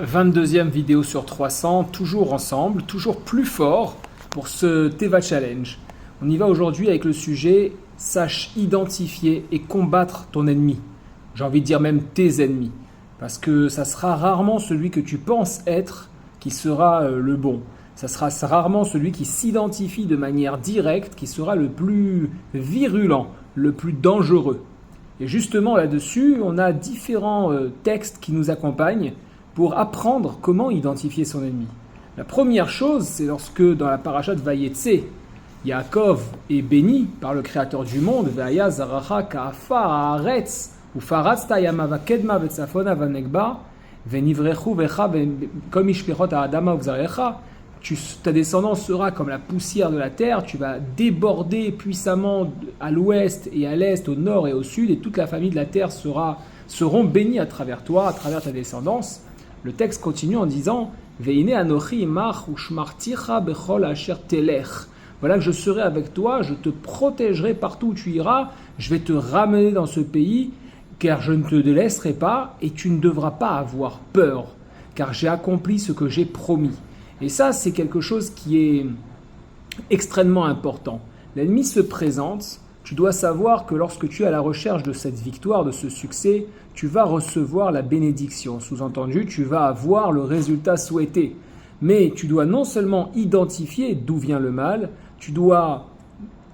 22e vidéo sur 300, toujours ensemble, toujours plus fort pour ce Teva Challenge. On y va aujourd'hui avec le sujet « Sache identifier et combattre ton ennemi ». J'ai envie de dire même tes ennemis. Parce que ça sera rarement celui que tu penses être qui sera le bon. Ça sera rarement celui qui s'identifie de manière directe qui sera le plus virulent, le plus dangereux. Et justement là-dessus, on a différents textes qui nous accompagnent pour apprendre comment identifier son ennemi. La première chose, c'est lorsque dans la paracha de Vayetse, Yaakov est béni par le Créateur du monde, Vaya zaracha ka'afa haaretz, ufarazta yama vakedma vetzafona vanegba, venivrechu vecha comme ishpechot ha'adama uzarecha. Ta descendance sera comme la poussière de la terre, tu vas déborder puissamment à l'ouest et à l'est, au nord et au sud, et toute la famille de la terre seront bénis à travers toi, à travers ta descendance. Le texte continue en disant Veine anochi imach ushmarticha bechol asher telech. Voilà que je serai avec toi, je te protégerai partout où tu iras, je vais te ramener dans ce pays, car je ne te laisserai pas et tu ne devras pas avoir peur, car j'ai accompli ce que j'ai promis. Et ça, c'est quelque chose qui est extrêmement important. L'ennemi se présente. Tu dois savoir que lorsque tu es à la recherche de cette victoire, de ce succès, tu vas recevoir la bénédiction. Sous-entendu, tu vas avoir le résultat souhaité. Mais tu dois non seulement identifier d'où vient le mal, tu dois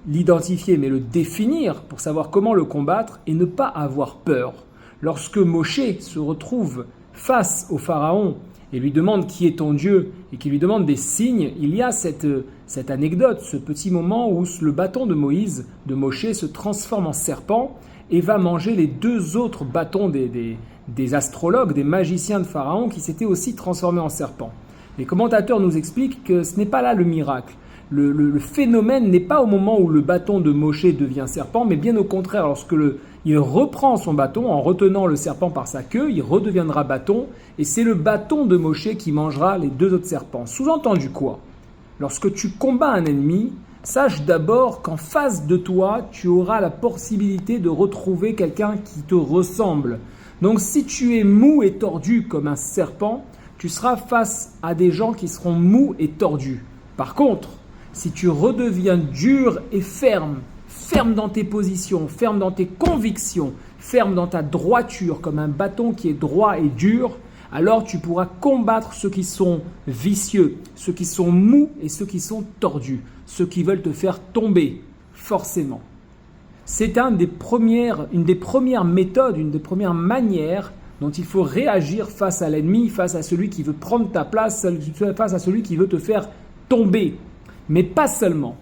l'identifier mais le définir pour savoir comment le combattre et ne pas avoir peur. Lorsque Moshe se retrouve face au Pharaon et lui demande qui est ton Dieu et qui lui demande des signes, il y a cette anecdote, ce petit moment où le bâton de Moïse, de Moshe, se transforme en serpent et va manger les deux autres bâtons des astrologues, des magiciens de Pharaon qui s'étaient aussi transformés en serpent. Les commentateurs nous expliquent que ce n'est pas là le miracle. Le phénomène n'est pas au moment où le bâton de Moshe devient serpent, mais bien au contraire, lorsque il reprend son bâton en retenant le serpent par sa queue, il redeviendra bâton, et c'est le bâton de Moshe qui mangera les deux autres serpents. Sous-entendu quoi ? Lorsque tu combats un ennemi, sache d'abord qu'en face de toi, tu auras la possibilité de retrouver quelqu'un qui te ressemble. Donc si tu es mou et tordu comme un serpent, tu seras face à des gens qui seront mous et tordus. Par contre, si tu redeviens dur et ferme dans tes positions, ferme dans tes convictions, ferme dans ta droiture, comme un bâton qui est droit et dur, alors tu pourras combattre ceux qui sont vicieux, ceux qui sont mous et ceux qui sont tordus, ceux qui veulent te faire tomber, forcément. C'est une des premières méthodes, une des premières manières dont il faut réagir face à l'ennemi, face à celui qui veut prendre ta place, face à celui qui veut te faire tomber. Mais pas seulement.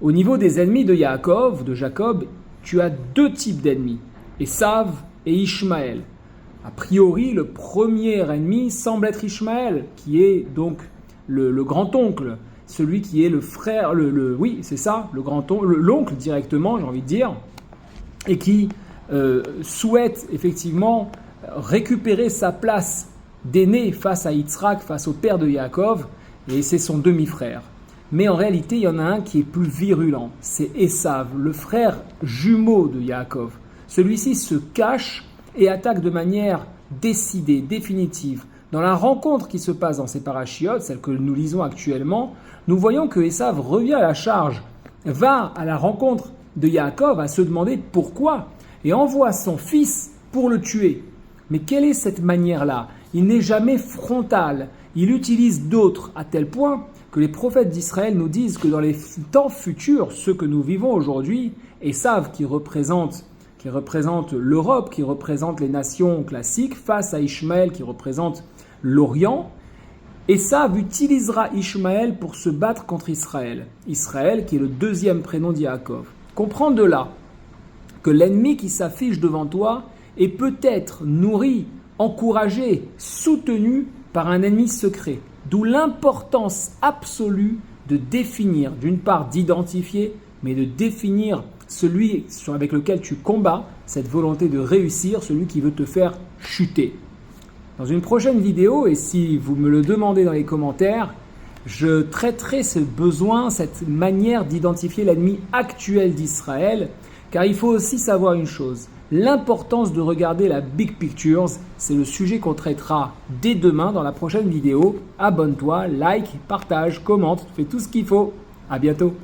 Au niveau des ennemis de Jacob, tu as deux types d'ennemis, Esav et Ishmaël. A priori, le premier ennemi semble être Ishmaël, qui est donc le grand-oncle, celui qui est le frère, oui, c'est ça, le grand-oncle, l'oncle directement, j'ai envie de dire, et qui souhaite effectivement récupérer sa place d'aîné face à Yitzhak, face au père de Yaakov, et c'est son demi-frère. Mais en réalité, il y en a un qui est plus virulent, c'est Esav, le frère jumeau de Yaakov. Celui-ci se cache et attaque de manière décidée, définitive. Dans la rencontre qui se passe dans ces parachiotes, celle que nous lisons actuellement, nous voyons que Esav revient à la charge, va à la rencontre de Yaakov à se demander pourquoi et envoie son fils pour le tuer. Mais quelle est cette manière-là ? Il n'est jamais frontal, il utilise d'autres à tel point que les prophètes d'Israël nous disent que dans les temps futurs, ceux que nous vivons aujourd'hui, Esav qui représente l'Europe, qui représente les nations classiques, face à Ishmaël qui représente l'Orient, Esav utilisera Ishmaël pour se battre contre Israël. Israël qui est le deuxième prénom d'Yaakov. Comprends de là que l'ennemi qui s'affiche devant toi est peut-être nourri, encouragé, soutenu par un ennemi secret. D'où l'importance absolue de définir, d'une part d'identifier, mais de définir celui avec lequel tu combats, cette volonté de réussir, celui qui veut te faire chuter. Dans une prochaine vidéo, et si vous me le demandez dans les commentaires, je traiterai ce besoin, cette manière d'identifier l'ennemi actuel d'Israël, car il faut aussi savoir une chose, L'importance de regarder la big picture, c'est le sujet qu'on traitera dès demain dans la prochaine vidéo. Abonne-toi, like, partage, commente, fais tout ce qu'il faut. À bientôt.